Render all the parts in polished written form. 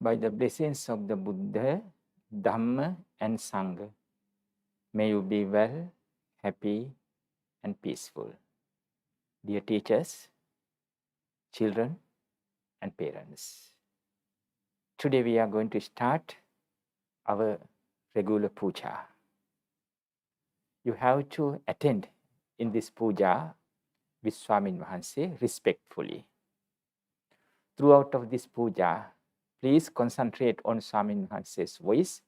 By the blessings of the Buddha, Dhamma and Sangha, may you be well, happy and peaceful. Dear teachers, children and parents. Today we are going to start our regular puja. You have to attend in this puja with Swamin Wahanse respectfully. Throughout of this puja, please concentrate on Swamin Wahanse's voice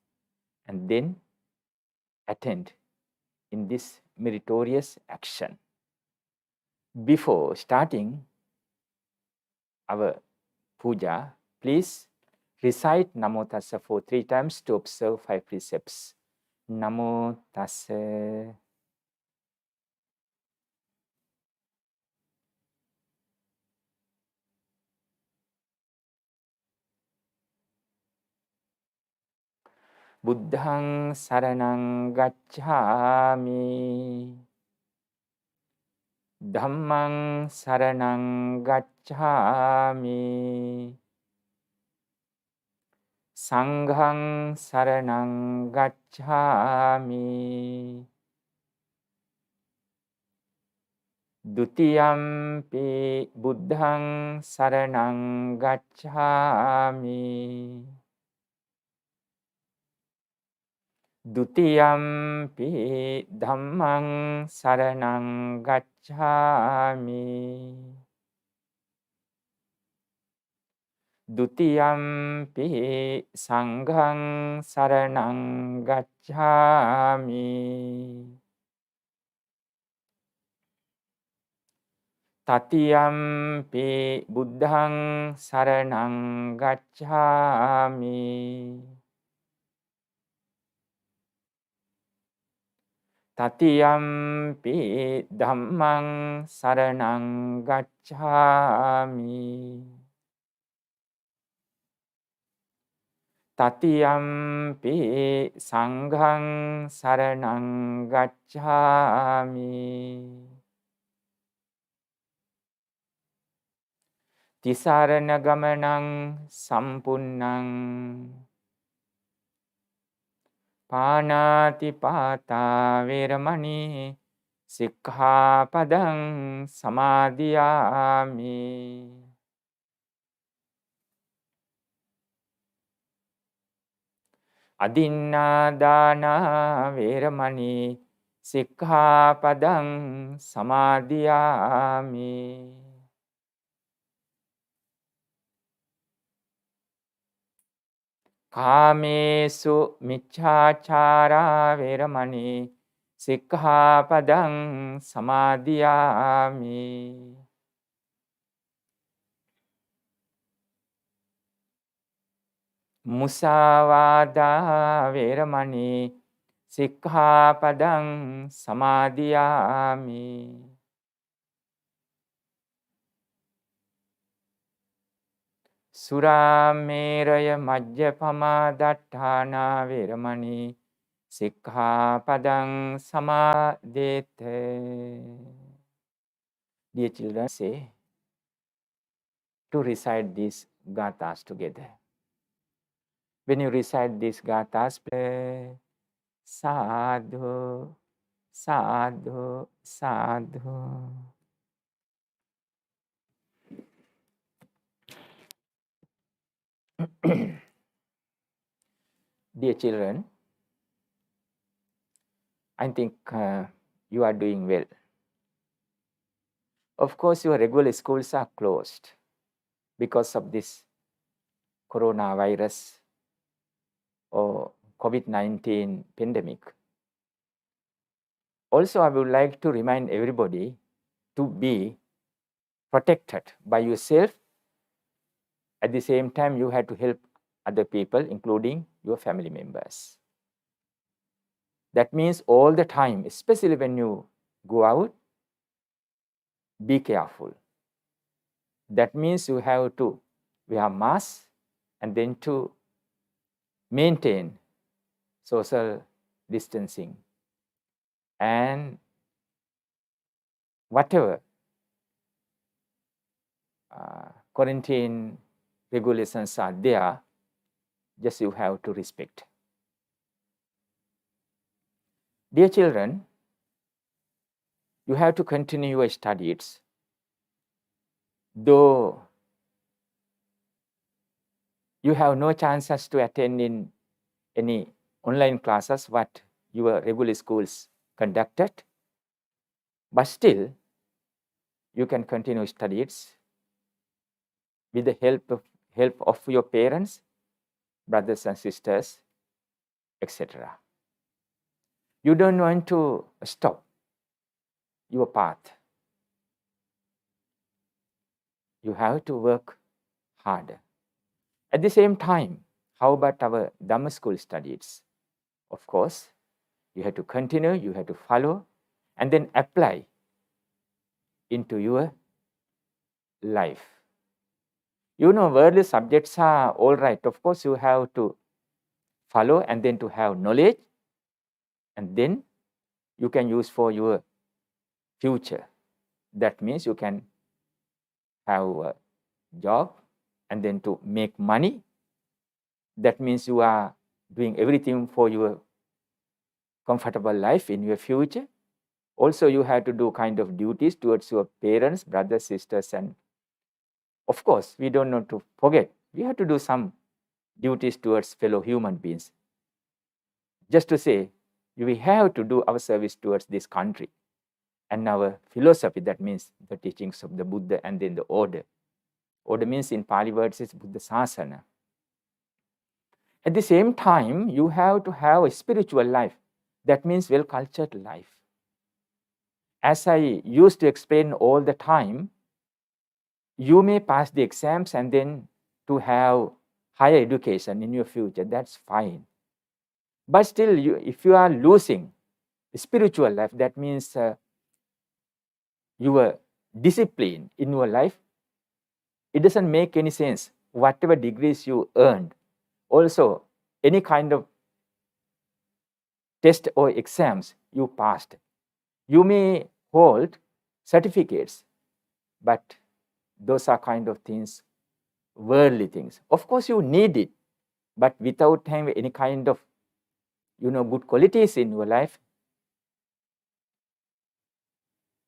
and then attend in this meritorious action. Before starting our puja, please recite Namo Tassa for 3 times to observe 5 precepts. Namo Tassa. Buddhang saranang gacchami. Dhammang saranang gacchami. Sanghang saranang gacchami. Dutiyampi buddhang saranang gacchami. Dutiyampi dhammang saranang gacchami. Dutiyampi sanghang saranang gacchami. Tatiyampi buddhang saranang gacchami. Tatiyampi dhammang saranang gacchami. Tatiyampi sanghang saranang gacchami. Tisarana gamanang sampunnang. Panati pata veramani sikkhapadang samadhiyami. Adinnādāna veramani sikkhapadang samadhiyami. Kāmesu micchāchārā veramani sikkhapadang samadhiyami. Musāvādā veramani sikkhapadang samadhiyami. Surameraya majjapama datthana veramani sikkhapadang samadhete. Dear children, say to recite these gathas together. When you recite these gathas, play sadhu, sadhu, sadhu. Dear children, I think you are doing well. Of course, your regular schools are closed because of this coronavirus or COVID-19 pandemic. Also, I would like to remind everybody to be protected by yourself. At the same time, you have to help other people, including your family members. That means all the time, especially when you go out, be careful. That means you have to wear masks and then to maintain social distancing. And whatever quarantine regulations are there, just you have to respect. Dear children, you have to continue your studies. Though you have no chances to attend in any online classes what your regular schools conducted, but still you can continue studies with the help of your parents, brothers and sisters, etc. You don't want to stop your path. You have to work harder. At the same time, how about our Dhamma school studies? Of course, you have to continue, you have to follow, and then apply into your life. You know, worldly subjects are all right. Of course, you have to follow and then to have knowledge, and then you can use for your future. That means you can have a job and then to make money. That means you are doing everything for your comfortable life in your future. Also, you have to do kind of duties towards your parents, brothers, sisters, and of course, we don't want to forget, we have to do some duties towards fellow human beings. Just to say, we have to do our service towards this country and our philosophy, that means the teachings of the Buddha and then the order. Order means in Pali words is Buddha Sasana. At the same time, you have to have a spiritual life. That means well-cultured life. As I used to explain all the time, you may pass the exams and then to have higher education in your future. That's fine. But still, if you are losing spiritual life, that means your discipline in your life, it doesn't make any sense. Whatever degrees you earned, also any kind of test or exams you passed, you may hold certificates, but those are kind of things, worldly things. Of course, you need it, but without having any kind of, good qualities in your life,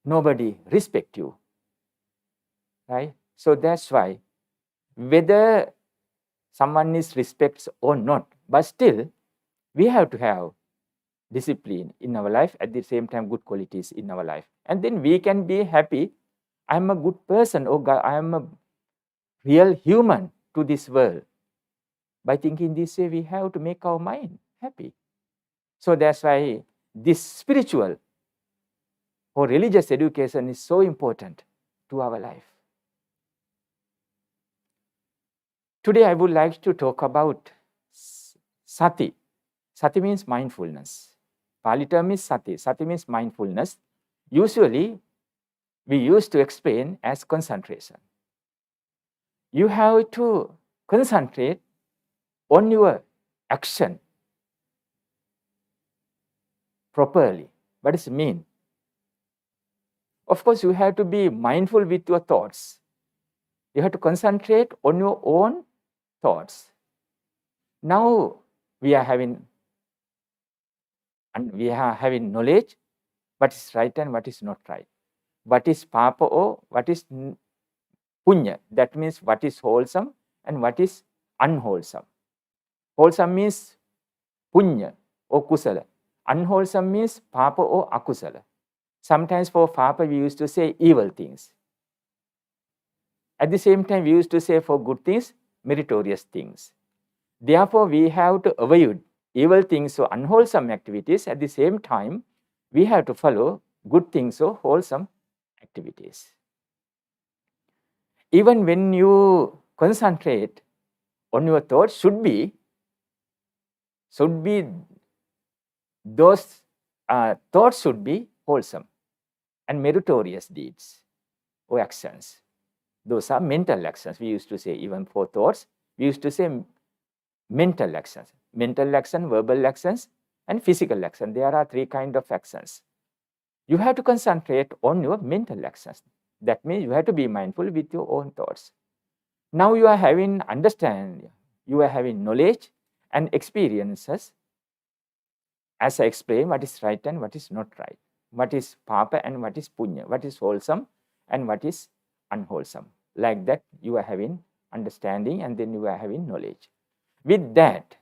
nobody respect you, right? So that's why, whether someone is respects or not, but still, we have to have discipline in our life, at the same time good qualities in our life, and then we can be happy. I'm a good person, or God, I am a real human to this world. By thinking this way, we have to make our mind happy. So that's why this spiritual or religious education is so important to our life. Today I would like to talk about sati. Sati means mindfulness. Pali term is sati. Sati means mindfulness. Usually, we used to explain as concentration. You have to concentrate on your action properly. What does it mean? Of course, you have to be mindful with your thoughts. You have to concentrate on your own thoughts. Now we are having knowledge what is right and what is not right. What is papa or what is punya? That means what is wholesome and what is unwholesome. Wholesome means punya or kusala. Unwholesome means papa or akusala. Sometimes for papa we used to say evil things. At the same time, we used to say for good things, meritorious things. Therefore, we have to avoid evil things or unwholesome activities. At the same time, we have to follow good things or wholesome activities. Even when you concentrate on your thoughts, should be those thoughts should be wholesome and meritorious deeds or actions. Those are mental actions. We used to say, even for thoughts, we used to say mental actions. Mental action, verbal actions, and physical action. There are three kinds of actions. You have to concentrate on your mental actions. That means you have to be mindful with your own thoughts. Now you are having understanding, you are having knowledge, and experiences, as I explained, what is right and what is not right, what is papa and what is punya, what is wholesome and what is unwholesome. Like that, you are having understanding and then you are having knowledge. With that,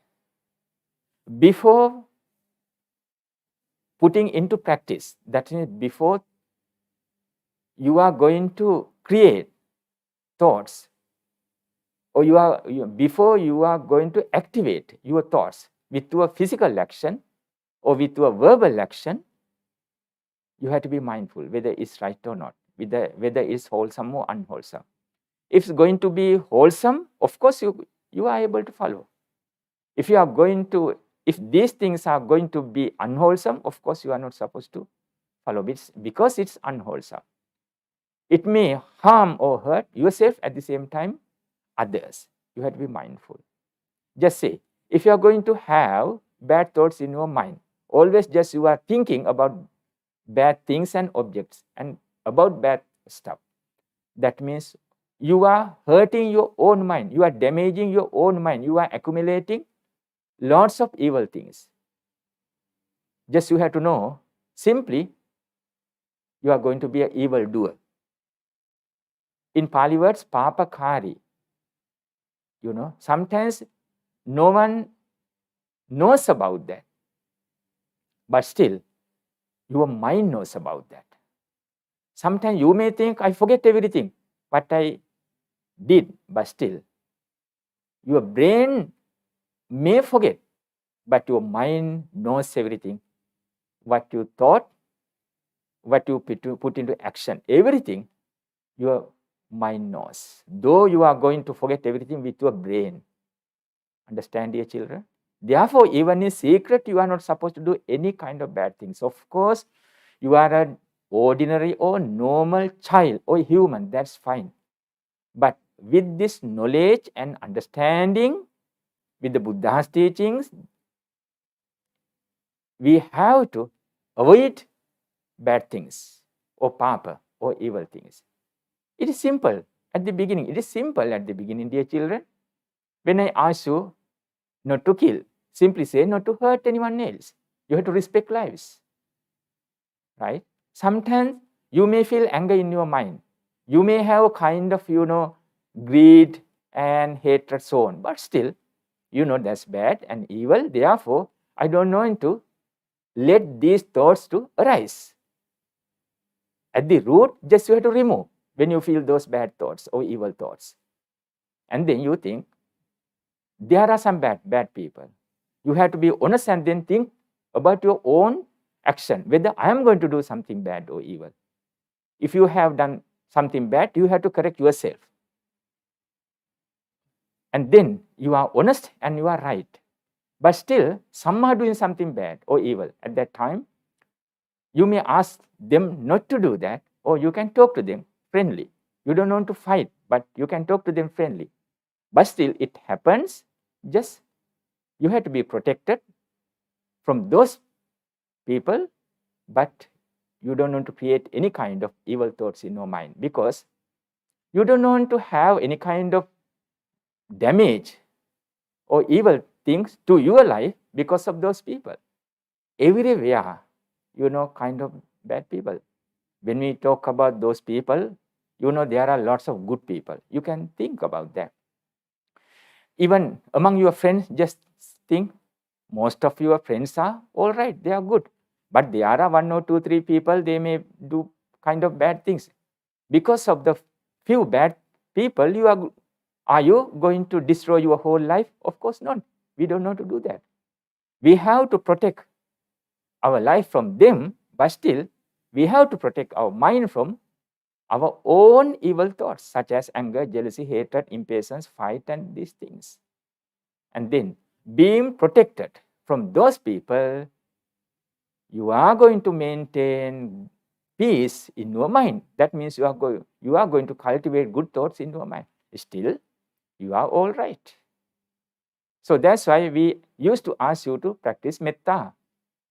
before putting into practice, that is, before you are going to create thoughts, or before you are going to activate your thoughts with your physical action or with your verbal action, you have to be mindful whether it's right or not, whether it's wholesome or unwholesome. If it's going to be wholesome, of course you are able to follow. If these things are going to be unwholesome, of course you are not supposed to follow it because it's unwholesome. It may harm or hurt yourself, at the same time others. You have to be mindful. Just say, if you are going to have bad thoughts in your mind, always just you are thinking about bad things and objects and about bad stuff. That means you are hurting your own mind. You are damaging your own mind. You are accumulating lots of evil things. Just you have to know, simply, you are going to be an evil doer. In Pali words, papakari. Sometimes no one knows about that. But still, your mind knows about that. Sometimes you may think, I forget everything what I did, but still, your brain may forget, but your mind knows everything. What you thought, what you put into action, everything, your mind knows. Though you are going to forget everything with your brain. Understand, dear children? Therefore, even in secret, you are not supposed to do any kind of bad things. Of course, you are an ordinary or normal child or human, that's fine. But with this knowledge and understanding, with the Buddha's teachings, we have to avoid bad things or papa or evil things. It is simple at the beginning. It is simple at the beginning, dear children. When I ask you not to kill, simply say not to hurt anyone else. You have to respect lives. Right? Sometimes you may feel anger in your mind. You may have a kind of, greed and hatred so on. But still, that's bad and evil. Therefore, I don't want to let these thoughts to arise. At the root, just you have to remove when you feel those bad thoughts or evil thoughts. And then you think, there are some bad people. You have to be honest and then think about your own action, whether I am going to do something bad or evil. If you have done something bad, you have to correct yourself. And then you are honest and you are right. But still, some are doing something bad or evil. At that time, you may ask them not to do that, or you can talk to them friendly. You don't want to fight, but you can talk to them friendly. But still, it happens. Just you have to be protected from those people, but you don't want to create any kind of evil thoughts in your mind, because you don't want to have any kind of damage or evil things to your life because of those people. Everywhere, kind of bad people. When we talk about those people, there are lots of good people. You can think about that. Even among your friends, just think, most of your friends are all right, they are good. But there are 1 or 2, 3 people, they may do kind of bad things. Because of the few bad people, are you going to destroy your whole life? Of course not. We don't know to do that. We have to protect our life from them, but still, we have to protect our mind from our own evil thoughts, such as anger, jealousy, hatred, impatience, fight, and these things. And then, being protected from those people, you are going to maintain peace in your mind. That means you are going to cultivate good thoughts in your mind. Still, you are all right. So that's why we used to ask you to practice metta,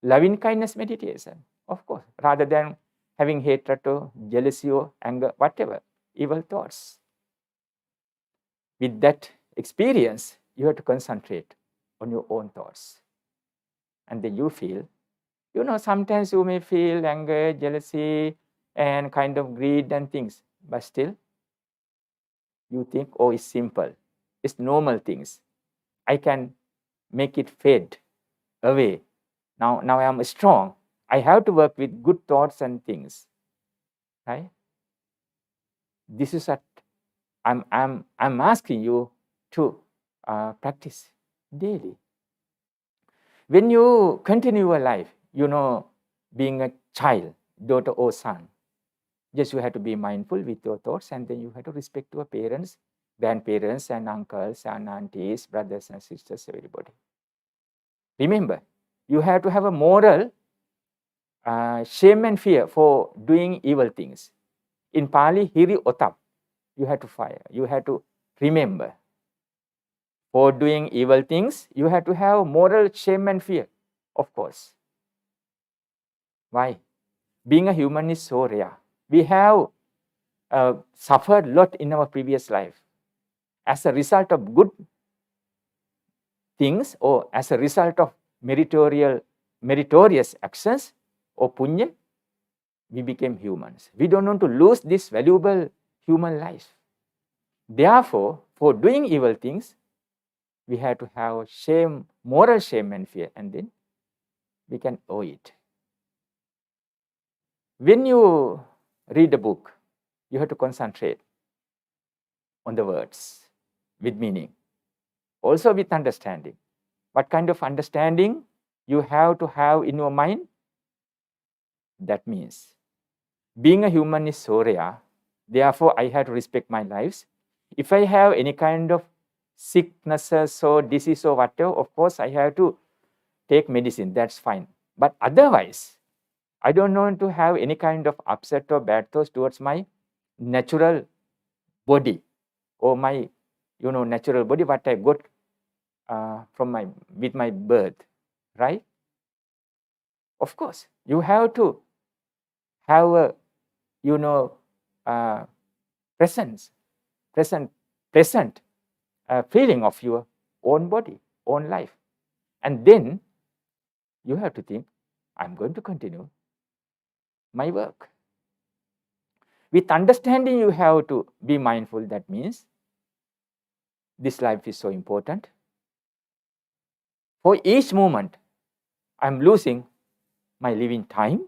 loving kindness meditation, of course, rather than having hatred or jealousy or anger, whatever, evil thoughts. With that experience, you have to concentrate on your own thoughts. And then you feel, sometimes you may feel anger, jealousy, and kind of greed and things, but still you think, oh, it's simple, it's normal things. I can make it fade away. Now I am strong. I have to work with good thoughts and things, right? This is what I'm asking you to practice daily. When you continue your life, being a child, daughter or son, just you have to be mindful with your thoughts, and then you have to respect your parents, grandparents, and uncles and aunties, brothers and sisters, everybody. Remember, you have to have a moral shame and fear for doing evil things. In Pali, hiri otap, you have to fire. You have to remember. For doing evil things, you have to have moral shame and fear, of course. Why? Being a human is so rare. We have suffered a lot in our previous life. As a result of good things or as a result of meritorious actions or punya, we became humans. We don't want to lose this valuable human life. Therefore, for doing evil things, we have to have shame, moral shame and fear, and then we can owe it. When you read a book, you have to concentrate on the words with meaning, also with understanding. What kind of understanding you have to have in your mind? That means being a human is so rare, therefore I have to respect my lives. If I have any kind of sicknesses or disease or whatever, of course I have to take medicine, that's fine. But otherwise, I don't want to have any kind of upset or bad thoughts towards my natural body or my, natural body, what I got with my birth, right? Of course, you have to have a, present feeling of your own body, own life. And then you have to think, I'm going to continue my work. With understanding, you have to be mindful. That means this life is so important. For each moment, I'm losing my living time.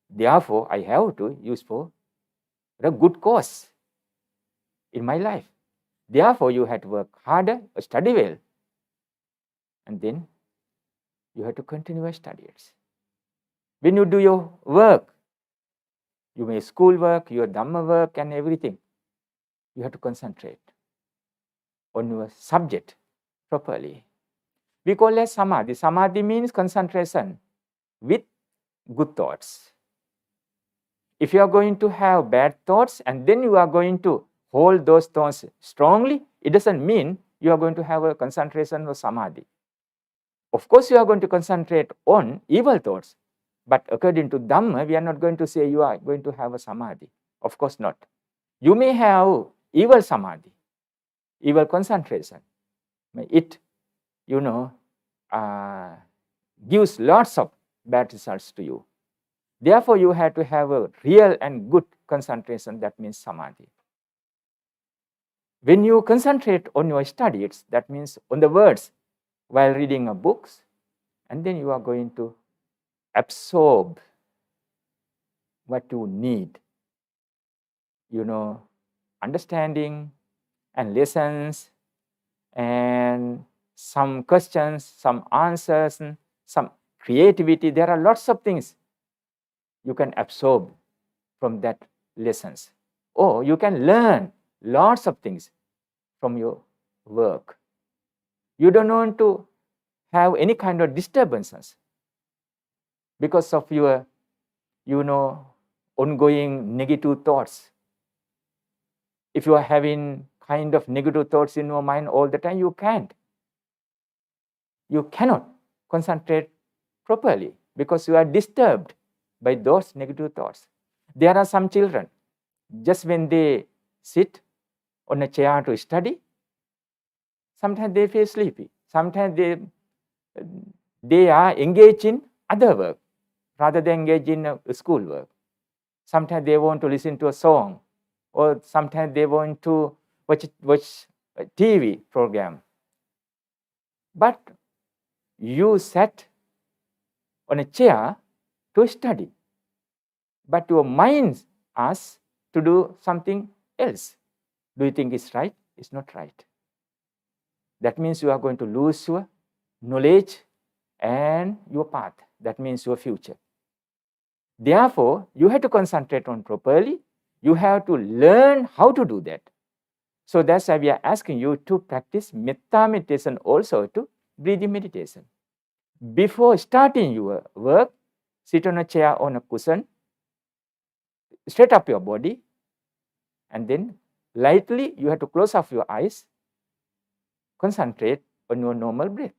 Therefore, I have to use for a good cause in my life. Therefore, you have to work harder, study well, and then you have to continue your studies. When you do your work, you may school work, your Dhamma work and everything, you have to concentrate on your subject properly. We call it samadhi. Samadhi means concentration with good thoughts. If you are going to have bad thoughts and then you are going to hold those thoughts strongly, it doesn't mean you are going to have a concentration or samadhi. Of course, you are going to concentrate on evil thoughts, but according to Dhamma, we are not going to say you are going to have a samadhi. Of course not. You may have evil samadhi, evil concentration. It, gives lots of bad results to you. Therefore, you have to have a real and good concentration. That means samadhi. When you concentrate on your studies, that means on the words while reading a books, and then you are going to absorb what you need, understanding and lessons and some questions, some answers, some creativity. There are lots of things you can absorb from that lessons. Or you can learn lots of things from your work. You don't want to have any kind of disturbances because of your, ongoing negative thoughts. If you are having kind of negative thoughts in your mind all the time, you can't. You cannot concentrate properly because you are disturbed by those negative thoughts. There are some children, just when they sit on a chair to study, Sometimes they feel sleepy. Sometimes they are engaged in other work rather than engaged in school work. Sometimes they want to listen to a song, or sometimes they want to watch a TV program. But you sat on a chair to study, but your mind asks to do something else. Do you think it's right? It's not right. That means you are going to lose your knowledge and your path. That means your future. Therefore, you have to concentrate on properly. You have to learn how to do that. So that's why we are asking you to practice metta meditation also to breathing meditation. Before starting your work, sit on a chair on a cushion, straight up your body, and then lightly you have to close off your eyes, concentrate on your normal breath.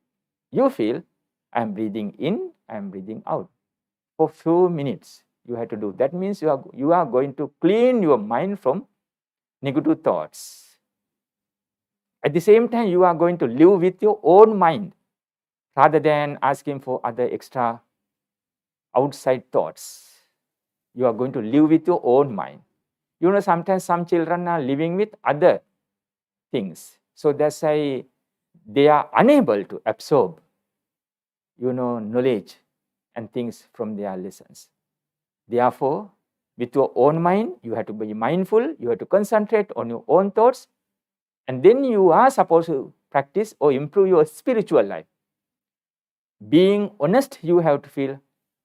You feel, I'm breathing in, I'm breathing out. For few minutes, you have to do. That means you are going to clean your mind from negative thoughts. At the same time, you are going to live with your own mind rather than asking for other extra outside thoughts. You are going to live with your own mind. You know, sometimes some children are living with other things. So that's why they are unable to absorb, knowledge and things from their lessons. Therefore, with your own mind, you have to be mindful, you have to concentrate on your own thoughts, and then you are supposed to practice or improve your spiritual life. Being honest, you have to feel,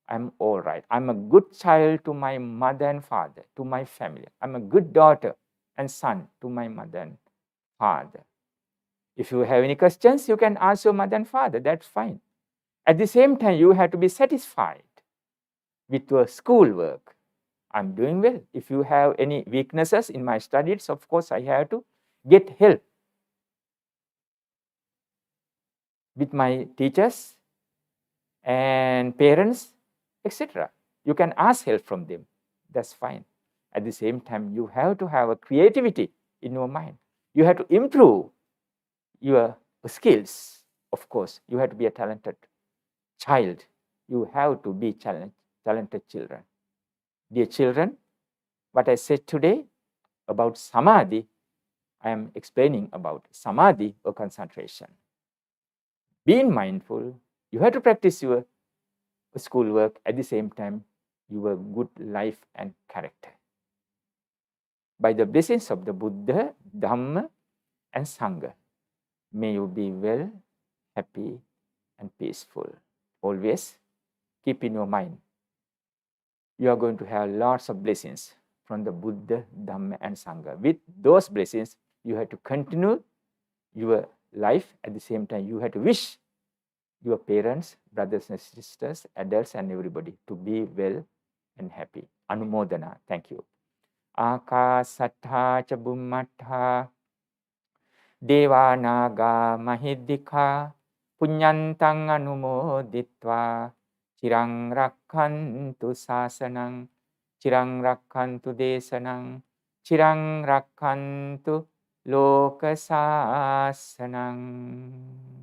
I'm all right. I'm a good child to my mother and father, to my family. I'm a good daughter and son to my mother and father. If you have any questions, you can ask your mother and father. That's fine. At the same time, you have to be satisfied with your schoolwork. I'm doing well. If you have any weaknesses in my studies, of course, I have to get help with my teachers and parents, etc. You can ask help from them. That's fine. At the same time, you have to have a creativity in your mind. You have to improve your skills. Of course, you have to be a talented child. You have to be talented children. Dear children, what I said today about samadhi, I am explaining about samadhi or concentration. Being mindful, you have to practice your schoolwork at the same time, your good life and character. By the blessings of the Buddha, Dhamma, and Sangha, may you be well, happy, and peaceful. Always keep in your mind, you are going to have lots of blessings from the Buddha, Dhamma, and Sangha. With those blessings, you have to continue your life. At the same time, you have to wish your parents, brothers and sisters, adults, and everybody to be well and happy. Anumodana. Thank you. Akasattha cha bummattha Devanaga Mahiddhika Punyantang Anumoditva Chirang Rakkantu Sasanang Chirang Rakkantu Desanang Chirang Rakkantu Lokasasanang.